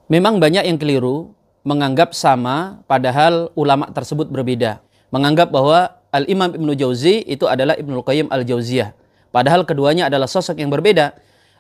Memang banyak yang keliru menganggap sama padahal ulama tersebut berbeda. Menganggap bahwa Al-Imam Ibnu Jauzi itu adalah Ibnul Qayyim Al-Jauziyah. Padahal keduanya adalah sosok yang berbeda.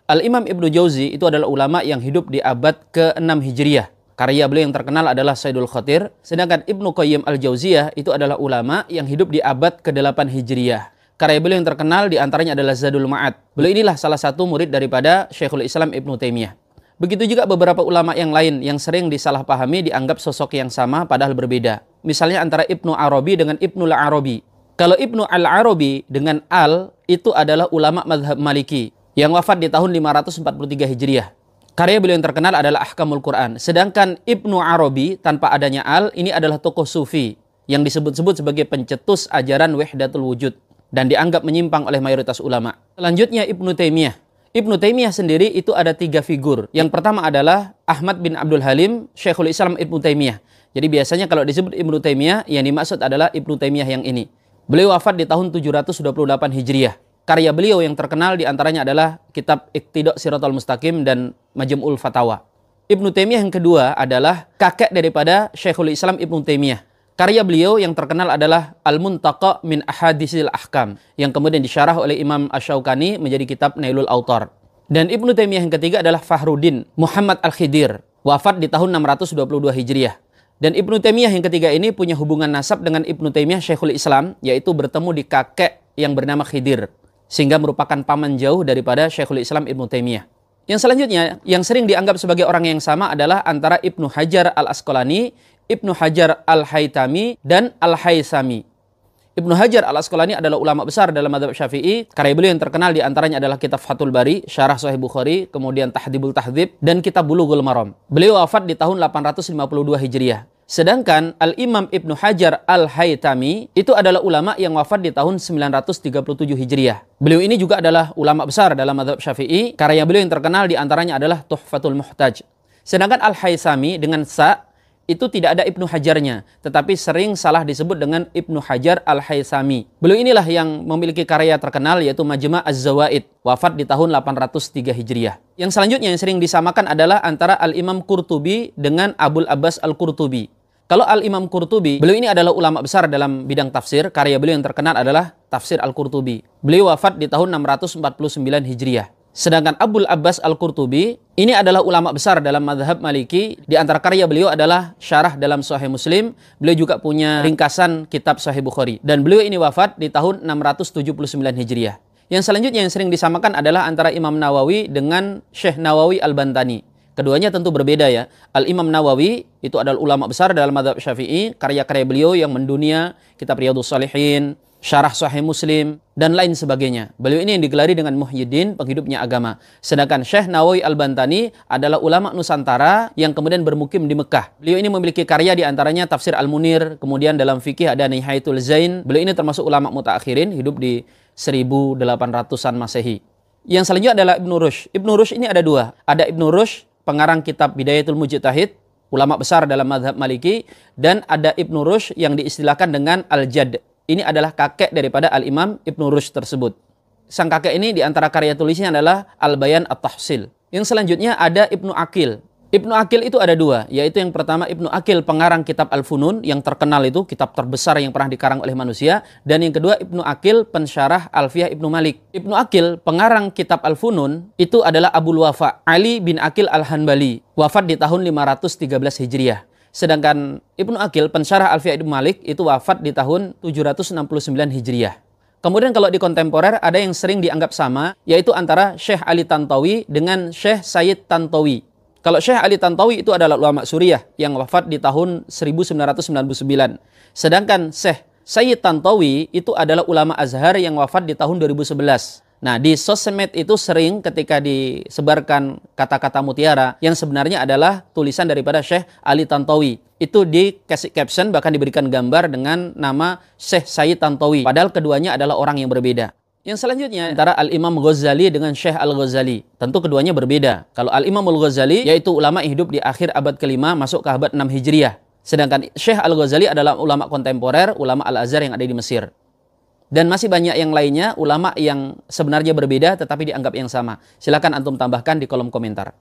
Al-Imam Ibnu Jauzi itu adalah ulama yang hidup di abad ke-6 Hijriah. Karya beliau yang terkenal adalah Saidul Khatir. Sedangkan Ibnu Qayyim Al-Jauziyah itu adalah ulama yang hidup di abad ke-8 Hijriah. Karya beliau yang terkenal diantaranya adalah Zadul Ma'ad. Beliau inilah salah satu murid daripada Syekhul Islam Ibnu Taimiyah. Begitu juga beberapa ulama yang lain yang sering disalahpahami dianggap sosok yang sama padahal berbeda. Misalnya antara Ibnu Arabi dengan Ibnul Arabi. Kalau Ibnu Al-Arabi dengan Al itu adalah ulama mazhab Maliki yang wafat di tahun 543 Hijriah. Karya beliau yang terkenal adalah Ahkamul Quran. Sedangkan Ibnu Arabi tanpa adanya Al ini adalah tokoh sufi yang disebut-sebut sebagai pencetus ajaran Wahdatul Wujud dan dianggap menyimpang oleh mayoritas ulama. Selanjutnya Ibnu Taimiyah. Ibnu Taimiyah sendiri itu ada 3 figur. Yang pertama adalah Ahmad bin Abdul Halim, Syekhul Islam Ibnu Taimiyah. Jadi biasanya kalau disebut Ibnu Taimiyah, yang dimaksud adalah Ibnu Taimiyah yang ini. Beliau wafat di tahun 728 Hijriah. Karya beliau yang terkenal diantaranya adalah kitab Iqtida' Shiratal Mustaqim dan Majmu'ul Fatawa. Ibnu Taimiyah yang kedua adalah kakek daripada Syekhul Islam Ibnu Taimiyah. Karya beliau yang terkenal adalah Al-Muntaqa min Ahadisil Ahkam yang kemudian disyarah oleh Imam Asy-Syaukani menjadi kitab Nailul Autar. Dan Ibnu Taimiyah yang ketiga adalah Fakhruddin Muhammad Al-Khidir, wafat di tahun 622 Hijriah. Dan Ibnu Taimiyah yang ketiga ini punya hubungan nasab dengan Ibnu Taimiyah Syekhul Islam, yaitu bertemu di kakek yang bernama Khidir, sehingga merupakan paman jauh daripada Syekhul Islam Ibnu Taimiyah. Yang selanjutnya, yang sering dianggap sebagai orang yang sama adalah antara Ibnu Hajar Al-Asqalani, Ibnu Hajar Al-Haytami, dan Al-Haisami. Ibnu Hajar Al-Asqalani adalah ulama besar dalam mazhab Syafi'i. Karya beliau yang terkenal diantaranya adalah kitab Fathul Bari, Syarah Sahih Bukhari, kemudian Tahdhibul Tahdhib, dan kitab Bulughul Maram. Beliau wafat di tahun 852 Hijriah. Sedangkan Al-Imam Ibnu Hajar Al-Haytami itu adalah ulama yang wafat di tahun 937 Hijriah. Beliau ini juga adalah ulama besar dalam mazhab Syafi'i. Karya beliau yang terkenal diantaranya adalah Tuhfatul Muhtaj. Sedangkan Al-Haisami dengan Sa itu tidak ada Ibnu Hajarnya, tetapi sering salah disebut dengan Ibnu Hajar Al-Haisami. Beliau inilah yang memiliki karya terkenal yaitu Majma' Az-Zawaid, wafat di tahun 803 Hijriah. Yang selanjutnya yang sering disamakan adalah antara Al-Imam Qurtubi dengan Abul Abbas Al-Qurtubi. Kalau Al-Imam Qurtubi, beliau ini adalah ulama besar dalam bidang tafsir. Karya beliau yang terkenal adalah Tafsir Al-Qurtubi. Beliau wafat di tahun 649 Hijriah. Sedangkan Abul Abbas Al-Qurtubi ini adalah ulama besar dalam mazhab Maliki. Di antara karya beliau adalah syarah dalam Sahih Muslim. Beliau juga punya ringkasan kitab Sahih Bukhari. Dan beliau ini wafat di tahun 679 Hijriah. Yang selanjutnya yang sering disamakan adalah antara Imam Nawawi dengan Syekh Nawawi Al-Bantani. Keduanya tentu berbeda ya. Al-Imam Nawawi itu adalah ulama besar dalam mazhab Syafi'i. Karya-karya beliau yang mendunia, kitab Riyadhus Shalihin, Syarah Sahih Muslim, dan lain sebagainya. Beliau ini yang digelari dengan Muhyiddin, penghidupnya agama. Sedangkan Syekh Nawawi Al-Bantani adalah ulama Nusantara yang kemudian bermukim di Mekah. Beliau ini memiliki karya diantaranya Tafsir Al-Munir, kemudian dalam fikih ada Nihayatul Zain. Beliau ini termasuk ulama mutaakhirin, hidup di 1800-an Masehi. Yang selanjutnya adalah Ibnu Rushd. Ibnu Rushd ini ada 2. Ada Ibnu Rushd, pengarang kitab Bidayatul Mujtahid, ulama besar dalam mazhab Maliki, dan ada Ibnu Rushd yang diistilahkan dengan Al-Jadd. Ini adalah kakek daripada Al-Imam Ibnu Rushd tersebut. Sang kakek ini di antara karya tulisnya adalah Al-Bayan At-Tahsil. Yang selanjutnya ada Ibnu Aqil. Ibnu Aqil itu ada 2, yaitu yang pertama Ibnu Aqil pengarang kitab Al-Funun yang terkenal itu, kitab terbesar yang pernah dikarang oleh manusia. Dan yang kedua Ibnu Aqil pensyarah Alfiyah Ibnu Malik. Ibnu Aqil pengarang kitab Al-Funun itu adalah Abul Wafa Ali bin Aqil Al-Hanbali, wafat di tahun 513 Hijriah. Sedangkan Ibnu Aqil pensyarah Alfiyah Ibnu Malik itu wafat di tahun 769 Hijriah. Kemudian kalau di kontemporer ada yang sering dianggap sama, yaitu antara Syekh Ali Tantawi dengan Syekh Sayyid Tantawi. Kalau Syekh Ali Tantawi itu adalah ulama Suriah yang wafat di tahun 1999. Sedangkan Syekh Sayyid Tantawi itu adalah ulama Azhar yang wafat di tahun 2011. Nah, di sosmed itu sering ketika disebarkan kata-kata mutiara yang sebenarnya adalah tulisan daripada Syekh Ali Tantawi. Itu dikasih caption, bahkan diberikan gambar dengan nama Syekh Sayyid Tantawi. Padahal keduanya adalah orang yang berbeda. Yang selanjutnya antara Al-Imam Ghazali dengan Syekh Al-Ghazali. Tentu keduanya berbeda. Kalau Al-Imam Al-Ghazali yaitu ulama yang hidup di akhir abad ke-5 masuk ke abad 6 Hijriah. Sedangkan Syekh Al-Ghazali adalah ulama kontemporer, ulama Al-Azhar yang ada di Mesir. Dan masih banyak yang lainnya, ulama yang sebenarnya berbeda tetapi dianggap yang sama. Silakan antum tambahkan di kolom komentar.